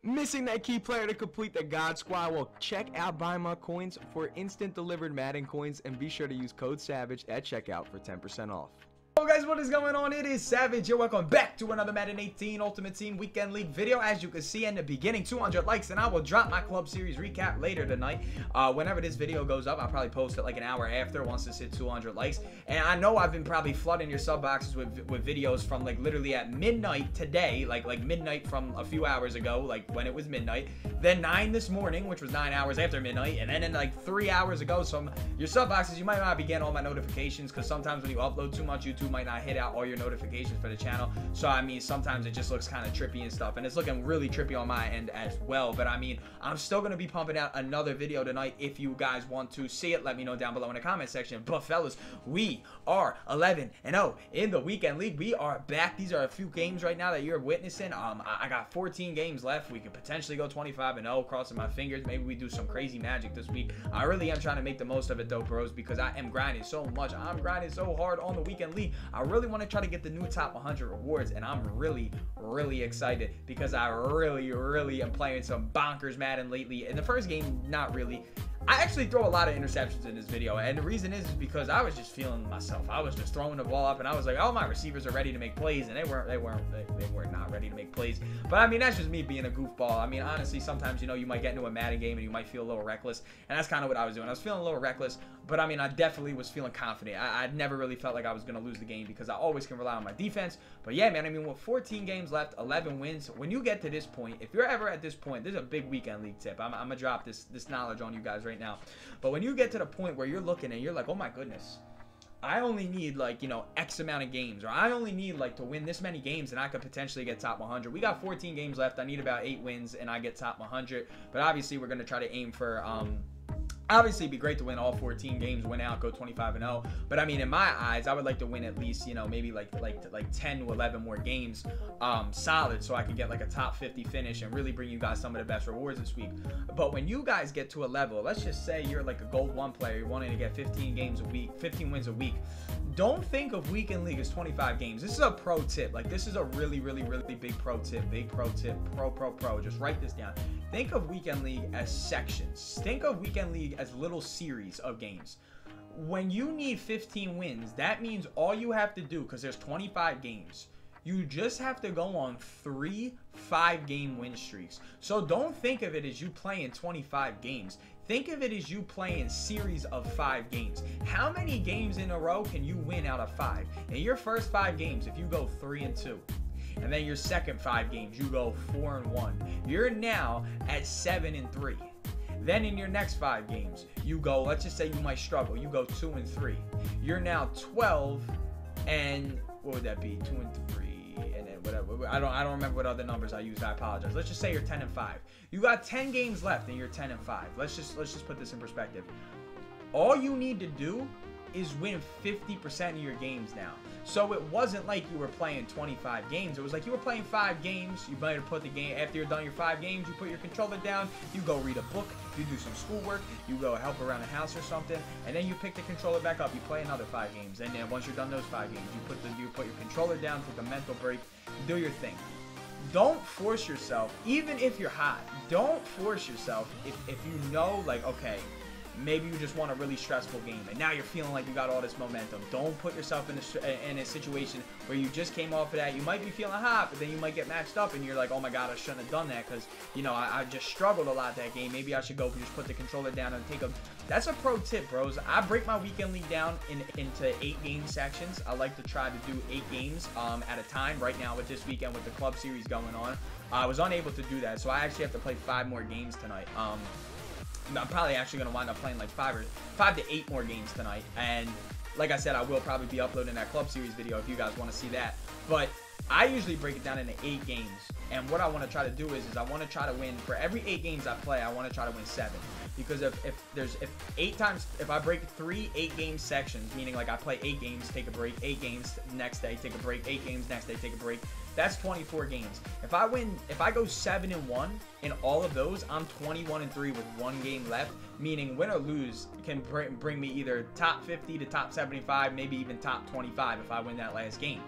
Missing that key player to complete the God Squad? Well, check out Buy My Coins for instant delivered Madden coins, and be sure to use code SAVAGE at checkout for 10% off. Hello guys, what is going on? It is Savage here. Welcome back to another Madden 18 Ultimate Team Weekend League video. As you can see in the beginning, 200 likes, and I will drop my club series recap later tonight. Whenever this video goes up, I'll probably post it like an hour after once this hits 200 likes. And I know I've been probably flooding your sub boxes with videos from like literally at midnight today, like midnight from a few hours ago, like when it was midnight, then 9 this morning, which was 9 hours after midnight, and then in like 3 hours ago. So your sub boxes, you might not be getting all my notifications, because sometimes when you upload too much, YouTube might not hit out all your notifications for the channel. So I mean, sometimes it just looks kind of trippy and stuff, and it's looking really trippy on my end as well. But I mean, I'm still going to be pumping out another video tonight. If you guys want to see it, let me know down below in the comment section. But fellas, we are 11-0 in the weekend league. We are back. These are a few games right now that you're witnessing. I got 14 games left. We could potentially go 25-0, crossing my fingers. Maybe we do some crazy magic this week. I really am trying to make the most of it though, bros, because I am grinding so much. I'm grinding so hard on the weekend league. I really want to try to get the new top 100 rewards, and I'm really excited because I really am playing some bonkers Madden lately. In the first game, not really. I actually throw a lot of interceptions in this video, and the reason is because I was just feeling myself. I was just throwing the ball up, and I was like, oh, my receivers are ready to make plays, and they were not ready to make plays. But I mean, that's just me being a goofball. I mean, honestly, sometimes, you know, you might get into a Madden game and you might feel a little reckless, and that's kind of what I was doing. I was feeling a little reckless, but I mean, I definitely was feeling confident. I never really felt like I was going to lose the game, because I always can rely on my defense. But yeah, man, I mean, with 14 games left, 11 wins, when you get to this point, if you're ever at this point, this is a big weekend league tip. I'm going to drop this knowledge on you guys right now. But when you get to the point where you're looking and you're like, oh my goodness, I only need like, you know, X amount of games, or I only need like to win this many games and I could potentially get top 100. We got 14 games left. I need about 8 wins and I get top 100. But obviously we're going to try to aim for obviously, it'd be great to win all 14 games, win out, go 25-0. But I mean, in my eyes, I would like to win at least, you know, maybe like 10 to 11 more games solid, so I can get like a top 50 finish and really bring you guys some of the best rewards this week. But when you guys get to a level, let's just say you're like a gold 1 player, you're wanting to get 15 games a week, 15 wins a week. Don't think of weekend league as 25 games. This is a pro tip. Like, this is a really big pro tip. Big pro tip. Pro. Just write this down. Think of weekend league as sections. Think of weekend league as little series of games. When you need 15 wins, that means all you have to do, because there's 25 games, you just have to go on 3 5-game win streaks. So don't think of it as you playing 25 games. Think of it as you playing series of 5 games. How many games in a row can you win out of 5? In your first 5 games, if you go 3-2, and then your second 5 games, you go 4-1, you're now at 7-3. Then in your next 5 games, you go, let's just say you might struggle, you go 2-3. You're now 12 and what would that be? 2-3, and then whatever. I don't remember what other numbers I used. I apologize. Let's just say you're 10-5. You got 10 games left and you're 10-5. Let's just put this in perspective. All you need to do is win 50% of your games now. So it wasn't like you were playing 25 games. It was like you were playing 5 games. You might have put the game, after you're done your 5 games, you put your controller down, you go read a book, you do some schoolwork, you go help around the house or something, and then you pick the controller back up, you play another 5 games. And then once you're done those 5 games, you put your controller down, take a mental break, do your thing. Don't force yourself, even if you're hot, don't force yourself if you know, like, okay, maybe you just want a really stressful game and now you're feeling like you got all this momentum. Don't put yourself in a situation where you just came off of that. You might be feeling hot, but then you might get matched up and you're like, oh my god, I shouldn't have done that because, you know, I just struggled a lot that game. Maybe I should go just put the controller down and take a... That's a pro tip, bros. I break my weekend league down into 8-game sections. I like to try to do 8 games at a time. Right now with this weekend with the club series going on, I was unable to do that, so I actually have to play 5 more games tonight. I'm probably actually going to wind up playing like 5 to 8 more games tonight. And like I said, I will probably be uploading that club series video if you guys want to see that. But I usually break it down into 8 games. And what I want to try to do is I want to try to win, for every 8 games I play, I want to try to win 7. Because if I break 3 8-game sections, meaning like I play 8 games, take a break, 8 games next day, take a break, 8 games next day, take a break, that's 24 games. If I go 7-1 in all of those, I'm 21-3 with 1 game left, meaning win or lose can bring me either top 50 to top 75, maybe even top 25 if I win that last game.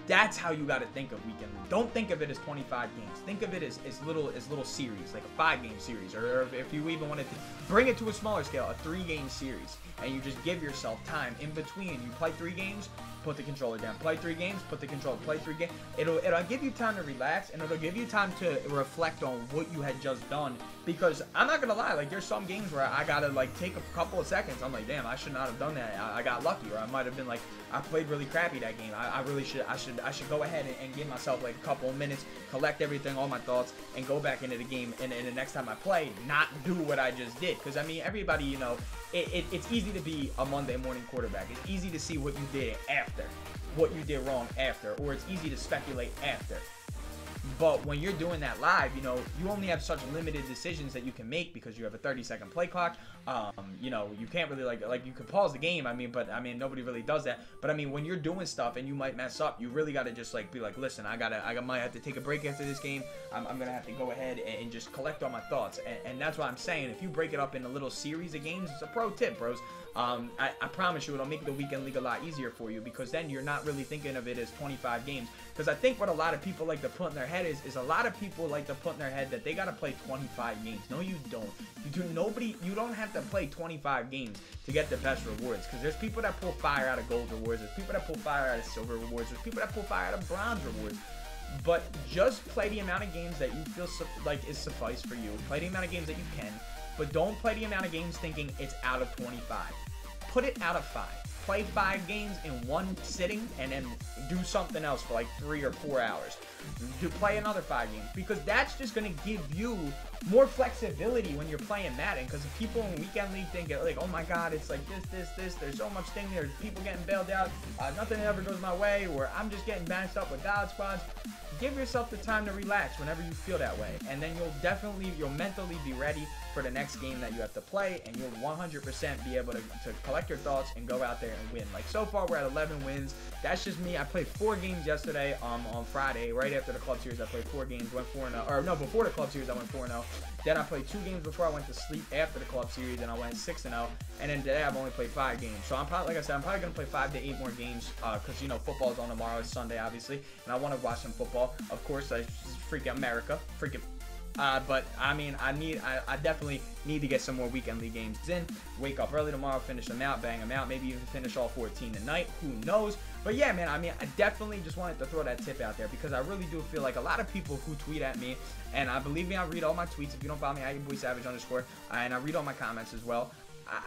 That's how you got to think of weekend league. Don't think of it as 25 games. Think of it as little series, like a 5-game series, or if you even wanted to bring it to a smaller scale, a 3-game series, and you just give yourself time in between. You play 3 games, put the controller down. Play 3 games, put the controller. Play 3 games. It'll give you time to relax, and it'll give you time to reflect on what you had just done. Because I'm not gonna lie, like there's some games where I gotta like take a couple of seconds. I'm like, damn, I should not have done that. I got lucky, or I might have been like, I played really crappy that game. I really should. I should go ahead and give myself like a couple of minutes, collect everything, all my thoughts, and go back into the game. And the next time I play, not do what I just did. Because I mean, everybody, you know, it's easy to be a Monday morning quarterback. It's easy to see what you did after, what you did wrong after, or it's easy to speculate after. But when you're doing that live, you know, you only have such limited decisions that you can make because you have a 30-second play clock. You know, you can't really like you can pause the game. I mean, but I mean, nobody really does that. But I mean, when you're doing stuff and you might mess up, you really got to just like be like, listen, I might have to take a break after this game. I'm gonna have to go ahead and just collect all my thoughts. And that's what I'm saying. If you break it up in a little series of games, it's a pro tip, bros. I promise you it'll make the weekend league a lot easier for you, because then you're not really thinking of it as 25 games. Because I think what a lot of people like to put in their head is a lot of people like to put in their head that they got to play 25 games. No, you don't. You don't have to play 25 games to get the best rewards, because there's people that pull fire out of gold rewards, there's people that pull fire out of silver rewards, there's people that pull fire out of bronze rewards. But just play the amount of games that you feel like is suffice for you. Play the amount of games that you can, but don't play the amount of games thinking it's out of 25. Put it out of 5. Play 5 games in one sitting, and then do something else for like 3 or 4 hours. Play another 5 games, because that's just going to give you more flexibility when you're playing Madden. Because people in weekend league think like, oh my god, it's like this, there's so much thing, there's people getting bailed out, nothing ever goes my way, or I'm just getting matched up with God squads. Give yourself the time to relax whenever you feel that way, and then you'll mentally be ready for the next game that you have to play, and you'll 100% be able to collect your thoughts and go out there and win. Like so far, we're at 11 wins. That's just me. I played 4 games yesterday on Friday, right after the club series. I played 4 games, went 4-0, or no, before the club series I went 4-0. Then I played 2 games before I went to sleep after the club series, and I went 6-0. And then today I've only played 5 games. So I'm probably, like I said, I'm probably gonna play 5 to 8 more games, because you know football's on tomorrow. It's Sunday, obviously, and I want to watch some football. Of course, I freaking America, freaking. But I mean, I definitely need to get some more weekend league games in. Wake up early tomorrow, finish them out, bang them out, maybe even finish all 14 tonight. Who knows? But yeah, man, I mean, I definitely just wanted to throw that tip out there, because I really do feel like a lot of people who tweet at me, and believe me, I read all my tweets. If you don't follow me, @YaBoySavage_, and I read all my comments as well.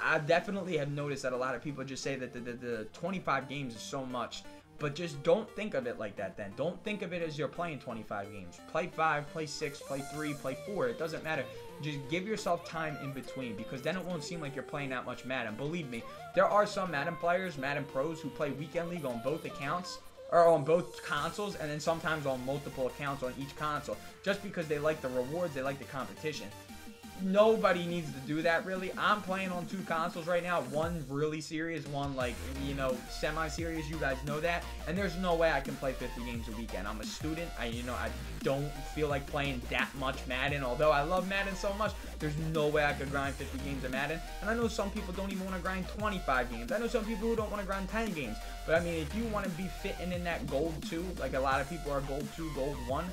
I definitely have noticed that a lot of people just say that the 25 games is so much. But just don't think of it like that then. Don't think of it as you're playing 25 games. Play 5, play 6, play 3, play 4. It doesn't matter. Just give yourself time in between, because then it won't seem like you're playing that much Madden. Believe me, there are some Madden players, Madden pros, who play weekend league on both accounts, or on both consoles, and then sometimes on multiple accounts on each console, just because they like the rewards, they like the competition. Nobody needs to do that, really. I'm playing on 2 consoles right now, one really serious, one like, you know, semi-serious. You guys know that, and there's no way I can play 50 games a weekend. I'm a student. I don't feel like playing that much Madden, although I love Madden so much. There's no way I could grind 50 games of Madden, and I know some people don't even want to grind 25 games. I know some people who don't want to grind 10 games, but I mean, if you want to be fitting in that gold 2, like a lot of people are gold 2, gold 1,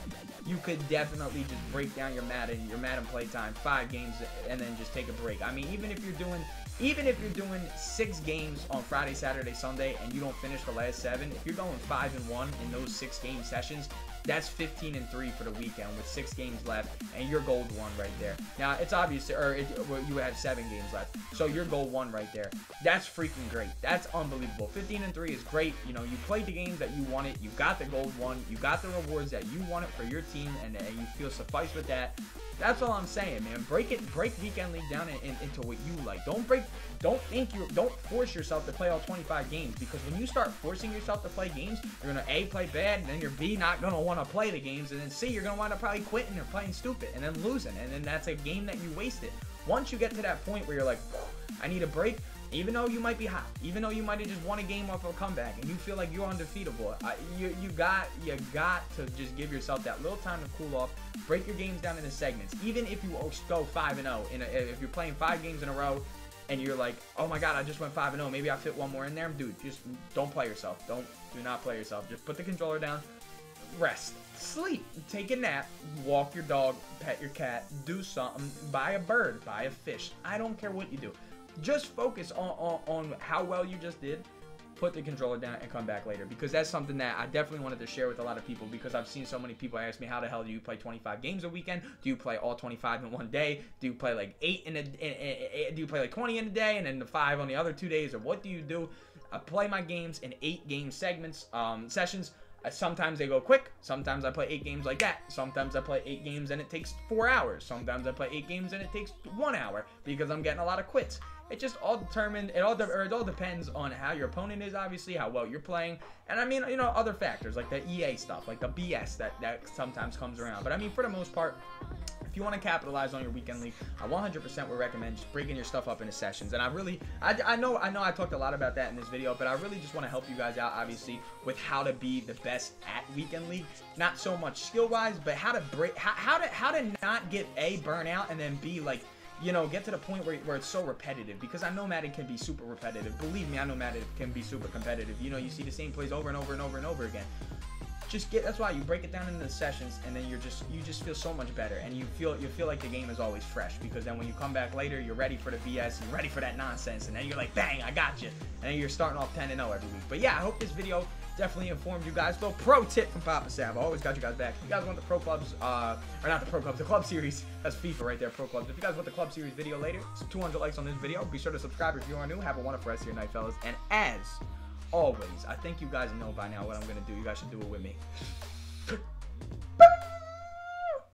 you could definitely just break down your Madden playtime, 5 games, and then just take a break. I mean, even if you're doing 6 games on Friday, Saturday, Sunday, and you don't finish the last 7, if you're going 5-1 in those 6 game sessions, that's 15-3 for the weekend with 6 games left, and you're gold 1 right there. Now, it's obvious, you have 7 games left, so you're gold 1 right there. That's freaking great. That's unbelievable. 15-3 is great. You know, you played the games that you wanted, you got the gold 1, you got the rewards that you wanted for your team, and you feel suffice with that. That's all I'm saying, man. Break weekend league down into what you like. Don't force yourself to play all 25 games, because when you start forcing yourself to play games, you're gonna A, play bad, and then you're B, not gonna want to play the games, and then C, you're gonna wind up probably quitting or playing stupid and then losing, and then that's a game that you wasted. Once you get to that point where you're like, I need a break, even though you might be hot, even though you might have just won a game off of a comeback, and you feel like you're undefeatable, you got to just give yourself that little time to cool off. Break your games down into segments. Even if you go 5-0, if you're playing 5 games in a row, and you're like, oh my god, I just went 5-0, maybe I fit one more in there. Dude, just don't play yourself. Do not play yourself. Just put the controller down, rest, sleep, take a nap, walk your dog, pet your cat, do something, buy a bird, buy a fish. I don't care what you do. Just focus on how well you just did. Put the controller down and come back later, because that's something that I definitely wanted to share with a lot of people, because I've seen so many people ask me, how the hell do you play 25 games a weekend? Do you play all 25 in one day? Do you play like 8 in a do you play like 20 in a day and then the 5 on the other 2 days, or what do you do? I play my games in 8 game segments, sessions. Sometimes they go quick. Sometimes I play 8 games like that. Sometimes I play 8 games and it takes 4 hours. Sometimes I play 8 games and it takes 1 hour, because I'm getting a lot of quits. It just all determined. It all depends on how your opponent is, obviously, how well you're playing, and I mean, you know, other factors like the EA stuff, like the BS that sometimes comes around. But I mean, for the most part, if you want to capitalize on your weekend league, I 100% would recommend just breaking your stuff up into sessions. And I know I talked a lot about that in this video, but I really just want to help you guys out, obviously, with how to be the best at weekend league. Not so much skill wise, but how to not get A, burn out, and then B, like, you know, get to the point where it's so repetitive, because I know Madden can be super repetitive. Believe me, I know Madden can be super competitive. You know, you see the same plays over and over and over and over again. That's why you break it down into the sessions, and then you just feel so much better, and you feel like the game is always fresh, because then when you come back later, you're ready for the BS, you're ready for that nonsense, and then you're like, bang, I got you, and then you're starting off 10-0 every week. But yeah, I hope this video definitely informed you guys. Little pro tip from Papa Sav. I always got you guys back. If you guys want the pro clubs, or not the pro clubs, the club series. That's FIFA right there, pro clubs. If you guys want the club series video later, some 200 likes on this video. Be sure to subscribe if you are new. Have a wonderful rest of your night, fellas. And as always, I think you guys know by now what I'm gonna do. You guys should do it with me.